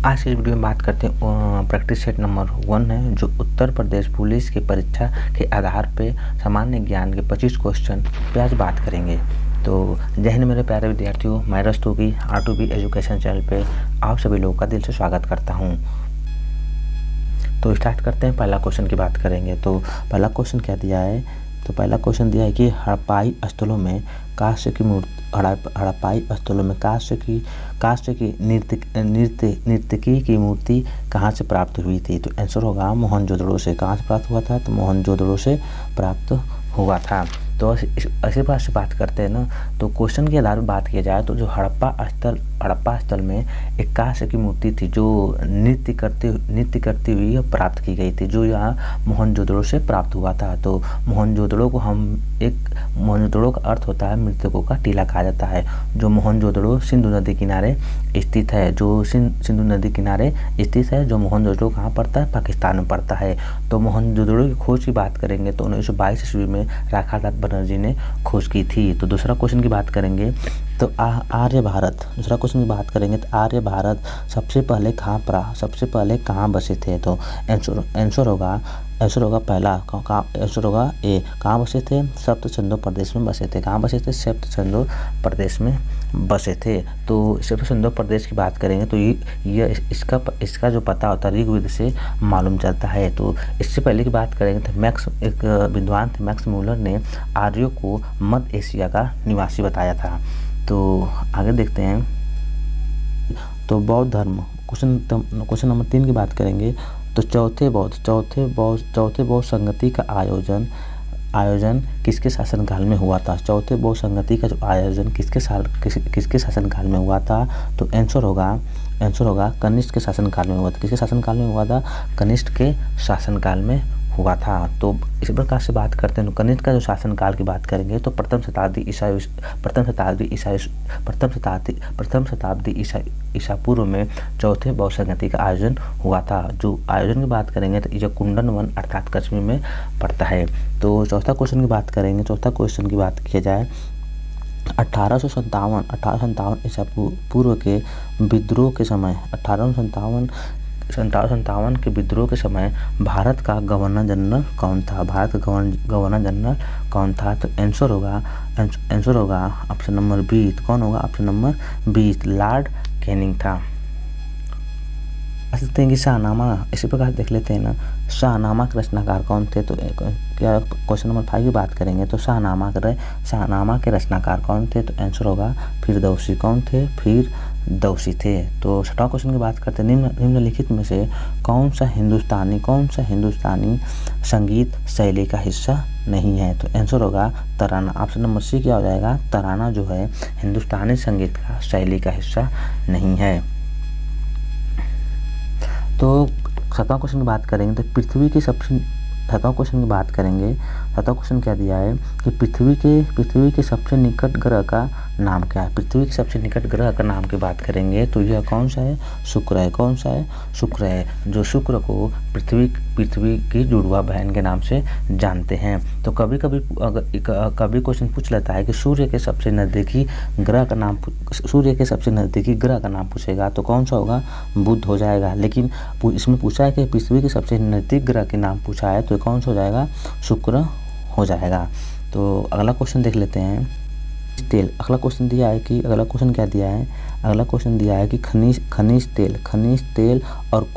आज की इस वीडियो में बात करते हैं प्रैक्टिस सेट नंबर 1 है, जो उत्तर प्रदेश पुलिस की परीक्षा के आधार पे सामान्य ज्ञान के 25 क्वेश्चन पे आज बात करेंगे। तो जय हिंद मेरे प्यारे विद्यार्थियों, मैं रस्तोगी R2B एजुकेशन चैनल पे आप सभी लोगों का दिल से स्वागत करता हूँ। तो स्टार्ट करते हैं। पहला क्वेश्चन की बात करेंगे। तो पहला क्वेश्चन क्या दिया है? तो पहला क्वेश्चन दिया है कि हड़प्पाई स्थलों में कांस्य की मूर्ति हड़प्पाई स्थलों में कांस्य की नर्तकी की मूर्ति कहाँ से प्राप्त हुई थी? तो आंसर होगा मोहनजोदड़ो से। कहाँ से प्राप्त हुआ था? तो मोहनजोदड़ो से प्राप्त हुआ था। तो ऐसे बात से बात करते हैं ना, तो क्वेश्चन के आधार पर बात किया जाए तो जो हड़प्पा स्थल में एक कांस्य की मूर्ति थी जो नृत्य करती हुई प्राप्त की गई थी, जो यहाँ मोहनजोदड़ो से प्राप्त हुआ था। तो मोहनजोदड़ो का अर्थ होता है मृतकों का टीला कहा जाता है। जो मोहनजोदड़ो सिंधु नदी किनारे स्थित है, जो मोहनजोदड़ो कहाँ पड़ता है? पाकिस्तान में पड़ता है। तो मोहनजोदड़ो की खोज की बात करेंगे तो 1922 ईस्वी में राखादास बनर्जी ने खोज की थी। तो दूसरा क्वेश्चन की बात करेंगे तो आर्य भारत सबसे पहले कहाँ बसे थे? तो आंसर होगा पहला आंसर होगा ए, कहाँ बसे थे? सप्तचंदो प्रदेश में बसे थे। कहाँ बसे थे? सप्तचंदो प्रदेश में बसे थे। तो सप्तचंदो प्रदेश की बात करेंगे तो ये इसका जो पता होता है ऋग्वेद से मालूम चलता है। तो इससे पहले की बात करेंगे तो एक विद्वान थे मैक्स मूलर ने आर्यों को मध्य एशिया का निवासी बताया था। तो आगे देखते हैं। तो बौद्ध धर्म क्वेश्चन नंबर 3 की बात करेंगे तो चौथे बौद्ध संगति का आयोजन किसके शासनकाल में हुआ था? चौथे बौद्ध संगति का जो आयोजन किसके शासनकाल में हुआ था? तो आंसर होगा कनिष्क के शासनकाल में हुआ था। किसके शासनकाल में हुआ था? कनिष्क के शासनकाल में हुआ था। तो इस प्रकार से बात करते हैं तो कनिष्क का जो शासनकाल की बात करेंगे तो प्रथम शताब्दी ईसा पूर्व में चौथे बौद्ध संगति का आयोजन हुआ था। जो आयोजन की बात करेंगे तो यह कुंडन वन अर्थात कश्मीर में पड़ता है। तो चौथा क्वेश्चन की बात करेंगे। चौथा क्वेश्चन की बात किया जाए 1857 ईसा पूर्व के विद्रोह के समय 1857 के विद्रोह के समय भारत का गवर्नर जनरल कौन था? तो आंसर होगा ऑप्शन नंबर 20। कौन होगा? ऑप्शन नंबर 20 लॉर्ड कैनिंग था। देखते हैं कि शाहनामा इसी प्रकार देख लेते हैं ना, शाहनामा के रचनाकार कौन थे? तो क्या क्वेश्चन नंबर 5 की बात करेंगे तो शाहनामा के रचनाकार कौन थे? तो आंसर होगा फिरदौसी। कौन थे? फिरदौसी थे। तो छठवां क्वेश्चन की बात करते हैं निम्नलिखित में से कौन सा हिंदुस्तानी संगीत शैली का हिस्सा नहीं है? तो आंसर होगा तराना। ऑप्शन नंबर सी क्या हो जाएगा? तराना जो है हिंदुस्तानी संगीत का शैली का हिस्सा नहीं है। तो सातवां क्वेश्चन की बात करेंगे तो सातवां क्वेश्चन क्या दिया है कि पृथ्वी के सबसे निकट ग्रह का नाम क्या है? पृथ्वी के सबसे निकट ग्रह का नाम की बात करेंगे तो यह कौन सा है? शुक्र है। कौन सा है? शुक्र है। जो शुक्र को पृथ्वी की जुड़वा बहन के नाम से जानते हैं। तो कभी क्वेश्चन पूछ लेता है कि सूर्य के सबसे नज़दीकी ग्रह का नाम पूछेगा तो कौन सा होगा? बुध हो जाएगा। लेकिन इसमें पूछा है कि पृथ्वी के सबसे नज़दीक ग्रह के नाम पूछा है तो कौन सा हो जाएगा? शुक्र हो जाएगा। तो अगला क्वेश्चन देख लेते हैं। अगला क्वेश्चन क्या दिया है? अगला क्वेश्चन दिया है कि खनिज तेल और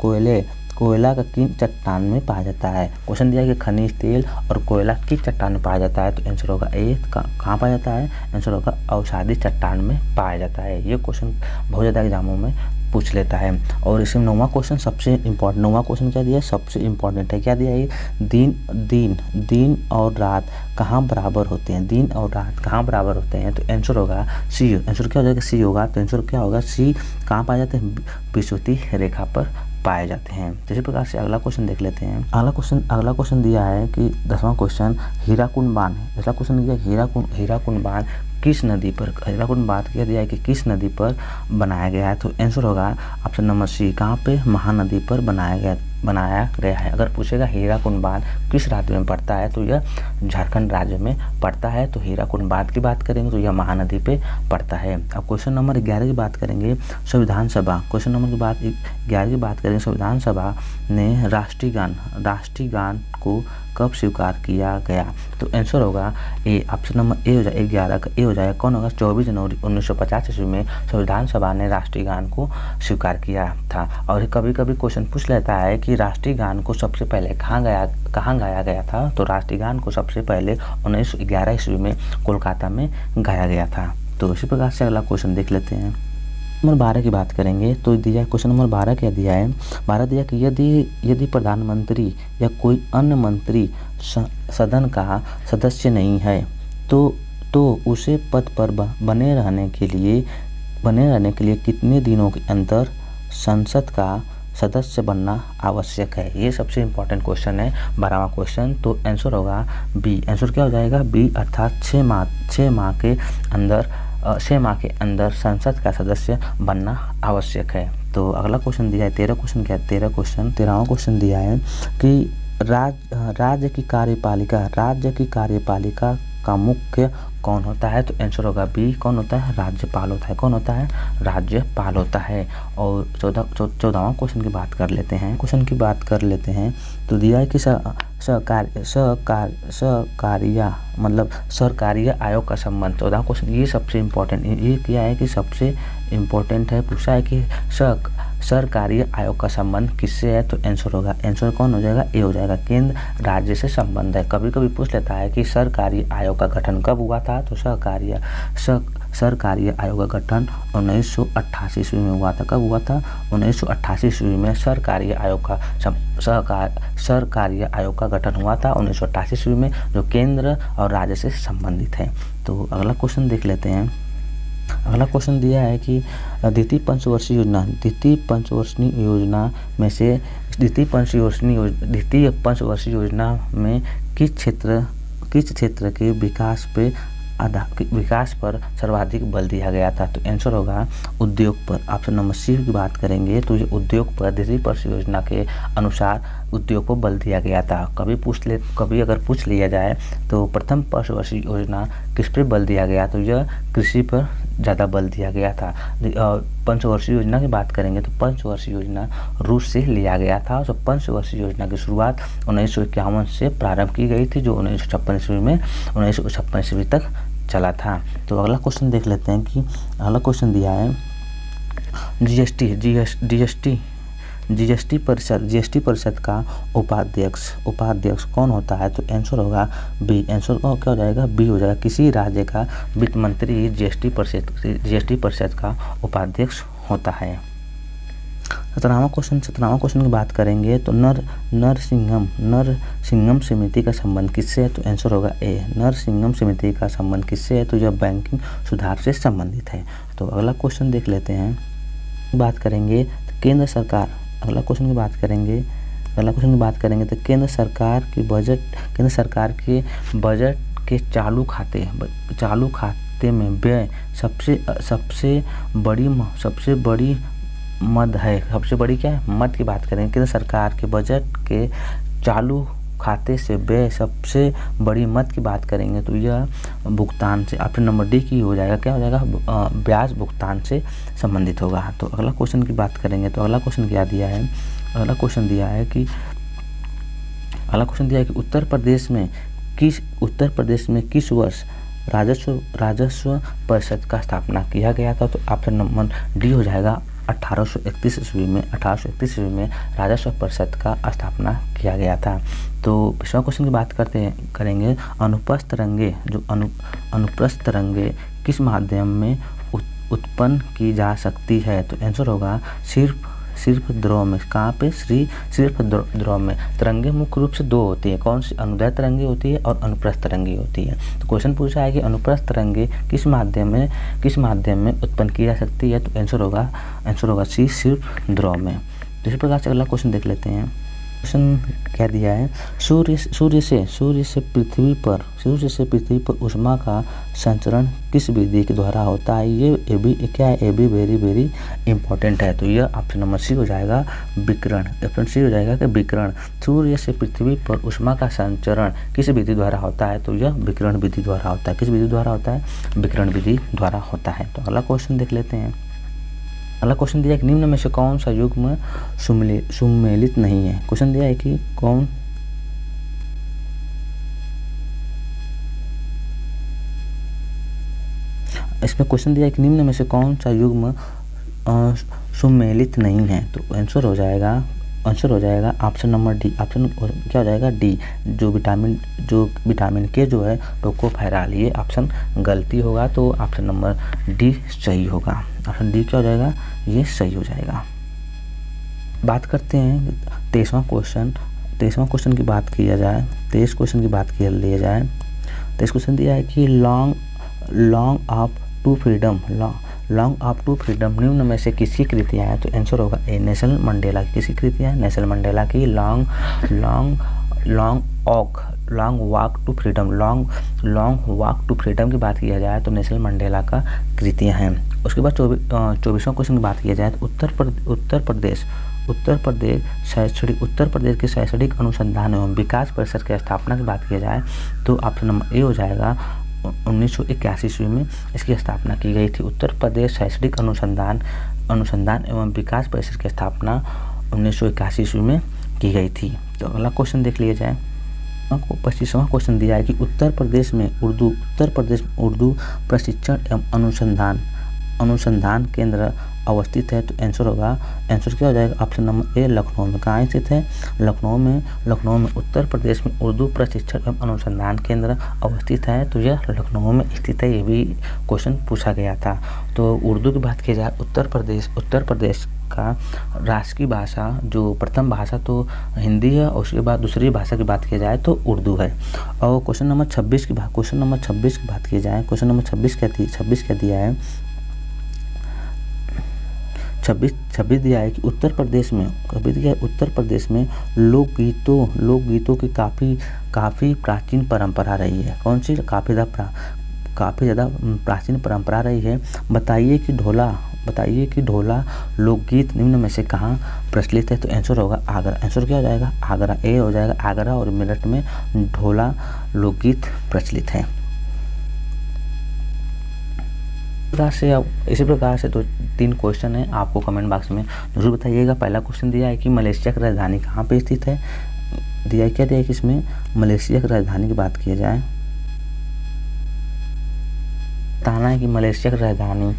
कोयला का किन चट्टान में पाया जाता है? क्वेश्चन दिया है कि खनिज तेल और कोयला किस चट्टान में पाया जाता है? तो आंसर होगा ए, कहाँ पाया जाता है? आंसर होगा अवसादी चट्टान में पाया जाता है। ये क्वेश्चन बहुत ज़्यादा एग्जामों में पूछ लेता है। और इसमें 9वां क्वेश्चन सबसे इम्पोर्टेंट। 9वां क्वेश्चन क्या दिया है? सबसे इम्पोर्टेंट है। क्या दिया है? दिन और रात कहाँ बराबर होते हैं? दिन और रात कहाँ बराबर होते हैं? तो आंसर होगा सी। आंसर क्या हो जाएगा? सी होगा। तो आंसर क्या होगा? सी। कहाँ पाए जाते हैं? विषुवतीय रेखा पर पाए जाते हैं। तो इसी प्रकार से अगला क्वेश्चन देख लेते हैं। अगला क्वेश्चन दिया है कि 10वां क्वेश्चन हीराकुंड बांध है। 10वां क्वेश्चन दिया हीराकुंड बांध किस नदी पर? हीराकुंड बांध किया दिया है कि किस नदी पर बनाया गया है? तो आंसर होगा ऑप्शन नंबर सी। कहाँ पे? महानदी पर बनाया गया बनाया गया है। अगर पूछेगा हीराकुंड बांध किस राज्य में पड़ता है, तो यह झारखंड राज्य में पड़ता है। तो हीराकुंड बांध की बात करेंगे तो यह महानदी पे पड़ता है। अब क्वेश्चन नंबर 11 की बात करेंगे, संविधान सभा। क्वेश्चन नंबर 11 की बात करेंगे, संविधान सभा ने राष्ट्रीय गान को कब स्वीकार किया गया? तो आंसर होगा ए, ऑप्शन नंबर ए हो जाएगा, 11 का ए हो जाएगा। कौन होगा? 24 जनवरी 1950 ईस्वी में संविधान सभा ने राष्ट्रीय गान को स्वीकार किया था। और कभी कभी क्वेश्चन पूछ लेता है कि राष्ट्रीय गान को सबसे पहले कहाँ गाया गया था? तो राष्ट्रीय गान को सबसे पहले 1911 ईस्वी में कोलकाता में गाया गया था। तो इसी प्रकार से अगला क्वेश्चन देख लेते हैं। नंबर 12 की बात करेंगे तो दिया क्वेश्चन नंबर 12 क्या दिया है? 12 दिया कि यदि प्रधानमंत्री या कोई अन्य मंत्री सदन का सदस्य नहीं है तो उसे पद पर बने रहने के लिए कितने दिनों के अंदर संसद का सदस्य बनना आवश्यक है? ये सबसे इम्पोर्टेंट क्वेश्चन है, 12वां क्वेश्चन। तो आंसर होगा बी। आंसर क्या हो जाएगा? बी, अर्थात 6 माह के अंदर संसद का सदस्य बनना आवश्यक है। तो अगला क्वेश्चन दिया है 13 क्वेश्चन क्या है? 13वां क्वेश्चन दिया है कि राज्य की कार्यपालिका का मुख्य कौन होता है? तो आंसर होगा बी, कौन होता है? राज्यपाल होता है। कौन होता है? राज्यपाल होता है। और 14वां क्वेश्चन की बात कर लेते हैं। तो दिया है कि सरकारीय आयोग का संबंध। 14वां क्वेश्चन ये सबसे इम्पोर्टेंट, ये क्या है कि सबसे इम्पोर्टेंट है। पूछा है कि सरकारी आयोग का संबंध किससे है? तो आंसर होगा, आंसर कौन हो जाएगा? ए हो जाएगा, केंद्र राज्य से संबंध है। कभी कभी पूछ लेता है कि सरकारी आयोग का गठन कब हुआ था? तो सरकारी आयोग का गठन 1988 ईस्वी में हुआ था। कब हुआ था? 1988 ईस्वी में सरकारी आयोग का गठन हुआ था 1988 ईस्वी में, जो केंद्र और राज्य से संबंधित है। तो अगला क्वेश्चन देख लेते हैं। अगला क्वेश्चन दिया है कि द्वितीय पंचवर्षीय योजना में किस क्षेत्र के विकास पर सर्वाधिक बल दिया गया था? तो आंसर होगा उद्योग पर। ऑप्शन नंबर सी की बात करेंगे तो ये उद्योग पर, द्वितीय पंचवर्षीय योजना के अनुसार उद्योग पर बल दिया गया था। कभी अगर पूछ लिया जाए तो प्रथम पंचवर्षीय योजना किस पर बल दिया गया? तो यह कृषि पर ज़्यादा बल दिया गया था। पंचवर्षीय योजना की बात करेंगे तो पंचवर्षीय योजना रूस से लिया गया था। तो पंचवर्षीय योजना की शुरुआत 1951 से प्रारंभ की गई थी, जो 1956 ईस्वी तक चला था। तो अगला क्वेश्चन देख लेते हैं कि अगला क्वेश्चन दिया है जीएसटी परिषद का उपाध्यक्ष कौन होता है? तो आंसर होगा बी। आंसर क्या हो जाएगा? बी हो जाएगा। किसी राज्य का वित्त मंत्री जीएसटी परिषद का उपाध्यक्ष होता है। 17वां क्वेश्चन की बात करेंगे तो नरसिंघम समिति का संबंध किससे है? तो आंसर होगा ए। नरसिंघम समिति का संबंध किससे है? तो यह बैंकिंग सुधार से संबंधित है। तो अगला क्वेश्चन देख लेते हैं। बात करेंगे तो केंद्र सरकार की बात करेंगे तो केंद्र सरकार के बजट के चालू खाते में व्यय सबसे बड़ी मद है। सबसे बड़ी क्या है? मद की बात करेंगे। केंद्र सरकार के बजट के चालू खाते से व्यय सबसे बड़ी मद की बात करेंगे तो यह भुगतान से, ऑप्शन नंबर डी की हो जाएगा। क्या हो जाएगा? ब्याज भुगतान से संबंधित होगा। तो अगला क्वेश्चन की बात करेंगे तो अगला क्वेश्चन क्या दिया है? अगला क्वेश्चन दिया है कि उत्तर प्रदेश में किस वर्ष राजस्व परिषद का स्थापना किया गया था? तो ऑप्शन नंबर डी हो जाएगा, 1831 ईस्वी में राजस्व परिषद का स्थापना किया गया था। तो 20वां क्वेश्चन की बात करेंगे अनुप्रस्थ तरंगे किस माध्यम में उत्पन्न की जा सकती है? तो आंसर होगा सिर्फ द्रव में। कहाँ पे? सिर्फ द्रव में। तरंगे मुख्य रूप से दो होती है। कौन सी? अनुदैर्ध्य तरंगे होती है और अनुप्रस्थ तरंगे होती है। तो क्वेश्चन पूछा है कि अनुप्रस्थ तरंगे किस माध्यम में उत्पन्न की जा सकती है? तो आंसर होगा सी, सिर्फ द्रव में। इसी प्रकार से अगला क्वेश्चन देख लेते हैं। क्वेश्चन क्या दिया है, सूर्य से पृथ्वी पर ऊष्मा का संचरण किस विधि के द्वारा होता है। ये भी क्या है, ये भी वेरी इंपॉर्टेंट है। तो यह ऑप्शन नंबर सी हो जाएगा विकिरण। ऑप्शन सी हो जाएगा कि विकिरण। सूर्य से पृथ्वी पर ऊष्मा का संचरण किस विधि द्वारा होता है, तो यह विकिरण विधि द्वारा होता है। किस विधि द्वारा होता है, विकिरण विधि द्वारा होता है। तो अगला क्वेश्चन देख लेते हैं। अगला क्वेश्चन दिया है कि निम्न में से कौन सा युग्म सुमेलित नहीं है। क्वेश्चन दिया है कि कौन इसमें क्वेश्चन दिया है कि निम्न में से कौन सा युग्म सुमेलित नहीं है। तो आंसर हो जाएगा ऑप्शन नंबर डी। ऑप्शन क्या हो जाएगा, डी। जो विटामिन के जो है टोकोफेरॉल, ये ऑप्शन गलती होगा। तो ऑप्शन नंबर डी सही होगा। ऑप्शन डी क्या हो जाएगा, ये सही हो जाएगा। बात करते हैं 23वां क्वेश्चन की बात किया जाए। 23 क्वेश्चन की बात की लिया जाए। 23 क्वेश्चन दिया है कि लॉन्ग ऑफ टू फ्रीडम निम्न में से किसकी कृतियाँ हैं। तो आंसर होगा ए, नेल्सन मंडेला की। किसकी कृतियाँ हैं, नेल्सन मंडेला की। लॉन्ग वॉक टू फ्रीडम की बात किया जाए तो नेल्सन मंडेला का कृतियाँ हैं। उसके बाद 24वां क्वेश्चन की बात किया जाए तो उत्तर प्रदेश के शैक्षणिक अनुसंधान एवं विकास परिषद की स्थापना की बात किया जाए तो ऑप्शन नंबर ए हो जाएगा 1981 ईस्वी में इसकी स्थापना की गई थी। उत्तर प्रदेश शैक्षणिक अनुसंधान एवं विकास परिषद की स्थापना 1981 ईस्वी में की गई थी। तो अगला क्वेश्चन देख लिया जाए। 25वां क्वेश्चन दिया है कि उत्तर प्रदेश में उर्दू प्रशिक्षण एवं अनुसंधान केंद्र अवस्थित है। तो आंसर क्या हो जाएगा, ऑप्शन नंबर ए लखनऊ में। कहाँ स्थित है, लखनऊ में उत्तर प्रदेश में उर्दू प्रशिक्षण एवं अनुसंधान केंद्र अवस्थित है। तो यह लखनऊ में स्थित है। ये भी क्वेश्चन पूछा गया था। तो उर्दू की बात की जाए उत्तर प्रदेश का राष्ट्रीय भाषा जो प्रथम भाषा तो हिंदी है और उसके बाद दूसरी भाषा की बात की जाए तो उर्दू है। और क्वेश्चन नंबर 26 की बात की जाए। क्वेश्चन नंबर 26 क्या दिया है, 26 दिया है कि उत्तर प्रदेश में लोकगीतों की काफ़ी प्राचीन परंपरा रही है। कौन सी काफ़ी ज़्यादा प्राचीन परंपरा रही है। बताइए कि ढोला लोकगीत निम्न में से कहाँ प्रचलित है। तो आंसर होगा आगरा। आंसर क्या हो जाएगा, आगरा। ए हो जाएगा आगरा और मेरठ में ढोला लोकगीत प्रचलित है। इसी प्रकार से तो 3 क्वेश्चन है, आपको कमेंट बॉक्स में जरूर बताइएगा। पहला क्वेश्चन दिया है कि मलेशिया की राजधानी कहाँ पे स्थित है। दिया है कि इसमें मलेशिया की राजधानी की बात की जाए, बताना है कि मलेशिया की राजधानी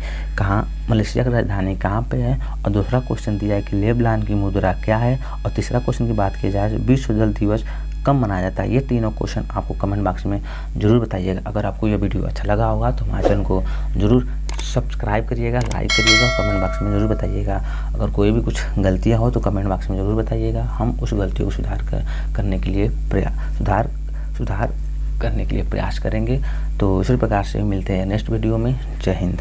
कहाँ पे है। और दूसरा क्वेश्चन दिया है कि लेबनान की मुद्रा क्या है। और तीसरा क्वेश्चन की बात की जाए विश्व जल दिवस कब मनाया जाता है। ये तीनों क्वेश्चन आपको कमेंट बॉक्स में जरूर बताइएगा। अगर आपको यह वीडियो अच्छा लगा होगा तो हमारे चैनल को जरूर सब्सक्राइब करिएगा, लाइक करिएगा और कमेंट बॉक्स में जरूर बताइएगा। अगर कोई भी कुछ गलतियाँ हो तो कमेंट बॉक्स में जरूर बताइएगा। हम उस गलतियों को सुधार करने के लिए प्रयास करेंगे। तो इसी प्रकार से मिलते हैं नेक्स्ट वीडियो में। जय हिंद।